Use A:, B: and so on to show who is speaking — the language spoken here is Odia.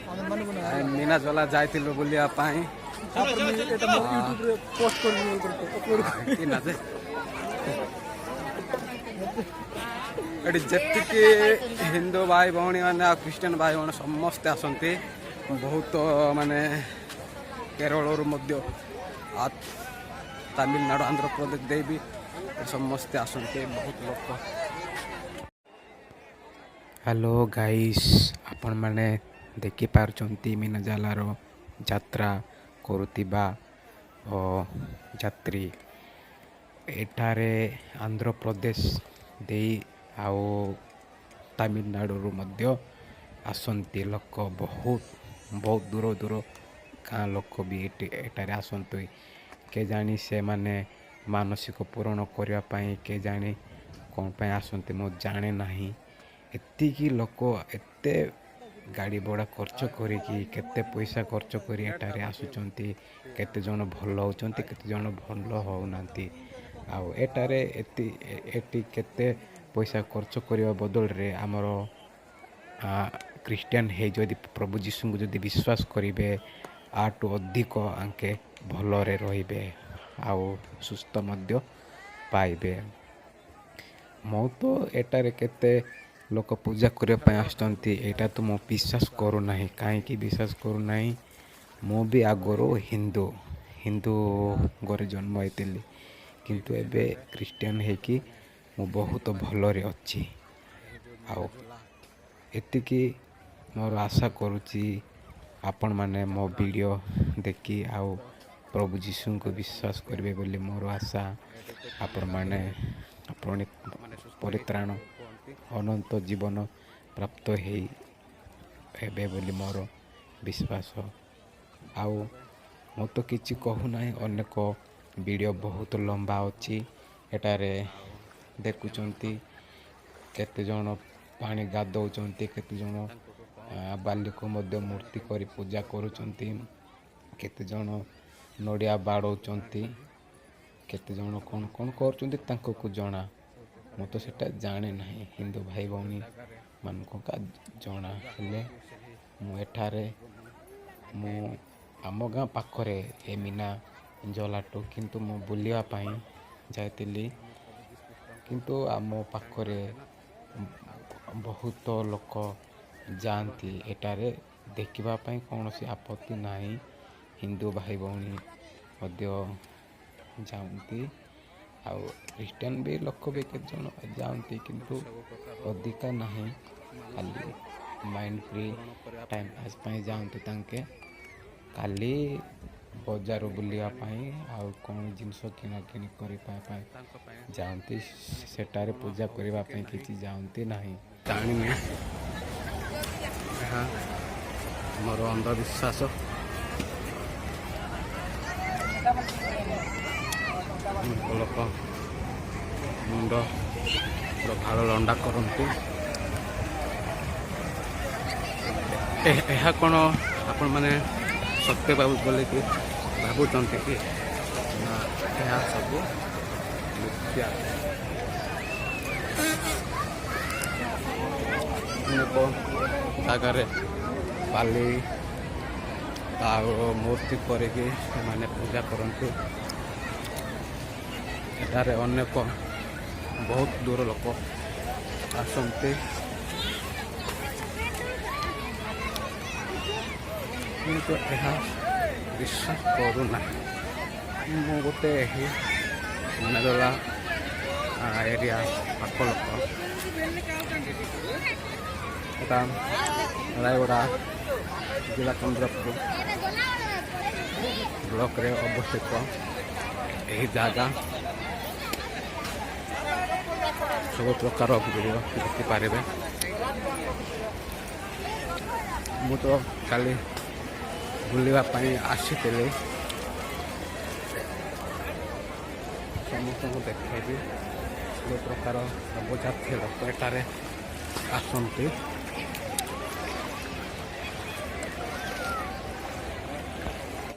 A: ମିନାଜଲା ଯାଇଥିଲୁ ବୁଲିବା ପାଇଁ। ଏଠି ଯେତିକି ହିନ୍ଦୁ ଭାଇ ଭଉଣୀ ମାନେ ଆଉ ଖ୍ରୀଷ୍ଟିଆନ ଭାଇ ଭଉଣୀ ସମସ୍ତେ ଆସନ୍ତି। ବହୁତ ମାନେ କେରଳରୁ ମଧ୍ୟ ତାମିଲନାଡ଼ୁ ଆନ୍ଧ୍ରପ୍ରଦେଶ ଦେଇ ବି ସମସ୍ତେ ଆସନ୍ତି ବହୁତ ଲୋକ। ହ୍ୟାଲୋ ଗାଇସ୍, ଆପଣମାନେ ଦେଖିପାରୁଛନ୍ତି ମିନାଜାଲାର ଯାତ୍ରା କରୁଥିବା ଯାତ୍ରୀ। ଏଠାରେ ଆନ୍ଧ୍ରପ୍ରଦେଶ ଦେଇ ଆଉ ତାମିଲନାଡ଼ୁରୁ ମଧ୍ୟ ଆସନ୍ତି ଲୋକ। ବହୁତ ଦୂର ଗାଁ ଲୋକ ବି ଏଠାରେ ଆସନ୍ତି। କେଜାଣି ସେମାନେ ମାନସିକ ପୂରଣ କରିବା ପାଇଁ କେଜାଣି କ'ଣ ପାଇଁ ଆସନ୍ତି ମୁଁ ଜାଣେ ନାହିଁ। ଏତିକି ଲୋକ ଏତେ ଗାଡ଼ି ଭଡ଼ା ଖର୍ଚ୍ଚ କରିକି କେତେ ପଇସା ଖର୍ଚ୍ଚ କରି ଏଠାରେ ଆସୁଛନ୍ତି। କେତେଜଣ ଭଲ ହେଉଛନ୍ତି, କେତେଜଣ ଭଲ ହେଉନାହାନ୍ତି। ଆଉ ଏଠି କେତେ ପଇସା ଖର୍ଚ୍ଚ କରିବା ବଦଳରେ ଆମର ଖ୍ରୀଷ୍ଟିଆନ ହେଇ ଯଦି ପ୍ରଭୁ ଯୀଶୁଙ୍କୁ ଯଦି ବିଶ୍ୱାସ କରିବେ ଆଠୁ ଅଧିକ ଆଙ୍କେ ଭଲରେ ରହିବେ ଆଉ ସୁସ୍ଥ ମଧ୍ୟ ପାଇବେ। ମୁଁ ତ ଏଠାରେ କେତେ ଲୋକ ପୂଜା କରିବା ପାଇଁ ଆସୁଛନ୍ତି ଏଇଟା ତ ମୁଁ ବିଶ୍ୱାସ କରୁନାହିଁ। କାହିଁକି ବିଶ୍ୱାସ କରୁନାହିଁ? ମୁଁ ବି ଆଗରୁ ହିନ୍ଦୁ ଘରେ ଜନ୍ମ ହେଇଥିଲି, କିନ୍ତୁ ଏବେ ଖ୍ରୀଷ୍ଟିଆନ ହେଇକି ମୁଁ ବହୁତ ଭଲରେ ଅଛି। ଆଉ ଏତିକି ମୋର ଆଶା କରୁଛି ଆପଣମାନେ ମୋ ଭିଡ଼ିଓ ଦେଖି ଆଉ ପ୍ରଭୁ ଯୀଶୁଙ୍କୁ ବିଶ୍ୱାସ କରିବେ ବୋଲି ମୋର ଆଶା। ଆପଣମାନେ ପରିତ୍ରାଣ ଅନନ୍ତ ଜୀବନ ପ୍ରାପ୍ତ ହେବେ ବୋଲି ମୋର ବିଶ୍ୱାସ। ଆଉ ମୁଁ ତ କିଛି କହୁନାହିଁ, ଅନେକ ଭିଡ଼ିଓ ବହୁତ ଲମ୍ବା ଅଛି। ଏଠାରେ ଦେଖୁଛନ୍ତି କେତେଜଣ ପାଣି ଗାଧଉଛନ୍ତି, କେତେଜଣ ବାଲିକୁ ମଧ୍ୟ ମୂର୍ତ୍ତି କରି ପୂଜା କରୁଛନ୍ତି, କେତେଜଣ ନଡ଼ିଆ ବାଡ଼ଉଛନ୍ତି, କେତେଜଣ କ'ଣ କରୁଛନ୍ତି ତାଙ୍କୁ ଜଣା। ମୁଁ ତ ସେଟା ଜାଣେ ନାହିଁ। ହିନ୍ଦୁ ଭାଇ ଭଉଣୀ ମାନଙ୍କୁ ଜଣା। ହେଲେ ଆମ ଗାଁ ପାଖରେ ଏ ମିନାଜଲାଠୁ କିନ୍ତୁ ମୁଁ ବୁଲିବା ପାଇଁ ଯାଇଥିଲି। କିନ୍ତୁ ଆମ ପାଖରେ ବହୁତ ଲୋକ ଯାଆନ୍ତି ଏଠାରେ ଦେଖିବା ପାଇଁ, କୌଣସି ଆପତ୍ତି ନାହିଁ। ହିନ୍ଦୁ ଭାଇ ଭଉଣୀ ମଧ୍ୟ ଯାଆନ୍ତି ଆଉ ଖ୍ରୀଷ୍ଟିଆନ ବି ଲୋକ ବି କେତେଜଣ ଯାଆନ୍ତି, କିନ୍ତୁ ଅଧିକା ନାହିଁ। ଖାଲି ମାଇଣ୍ଡ ଫ୍ରି ଟାଇମ୍ ପାସ୍ ପାଇଁ ଯାଆନ୍ତି ତାଙ୍କେ। ଖାଲି ବଜାର ବୁଲିବା ପାଇଁ ଆଉ କ'ଣ ଜିନିଷ କିଣାକିଣି କରିବା ପାଇଁ ଯାଆନ୍ତି। ସେଠାରେ ପୂଜା କରିବା ପାଇଁ କିଛି ଯାଆନ୍ତି ନାହିଁ। ଜାଣିନି, ଏହା ମୋର ଅନ୍ଧବିଶ୍ୱାସ। ଲୋକ ମୁଣ୍ଡ ଭାଳ ଲଣ୍ଡା କରନ୍ତି। ଏହା କ'ଣ ଆପଣମାନେ ସତ୍ୟ ବୋଲି ଭାବୁଛନ୍ତି କି? ନା ଏହା ସବୁ ମିଥ୍ୟା। ଅନେକ ଜାଗାରେ ବାଲି ଆଉ ମୂର୍ତ୍ତି କରିକି ସେମାନେ ପୂଜା କରନ୍ତି। ଏଠାରେ ବହୁତ ଦୂର ଲୋକ ଆସନ୍ତି, କିନ୍ତୁ ଏହା ବିଶ୍ୱାସ କରୁନାହିଁ। ମୁଁ ଗୋଟେ ଏହି ମିନାଜଲା ଏରିଆ ପାଖ ଲୋକ। এটা ରାୟଗଡ଼ା ଜିଲ୍ଲା ଚନ୍ଦ୍ରପୁର ବ୍ଲକରେ ଅବସ୍ଥିତ ଏହି ଜାଗା। ସବୁ ପ୍ରକାର ଭିଡ଼ିଓ ଦେଖିପାରିବେ। ମୁଁ ତ କାଲି ବୁଲିବା ପାଇଁ ଆସିଥିଲି, ସମସ୍ତଙ୍କୁ ଦେଖେଇବି। ସବୁ ପ୍ରକାର ସବୁ ଜାତୀୟ ଲୋକ ଏଠାରେ ଆସନ୍ତି।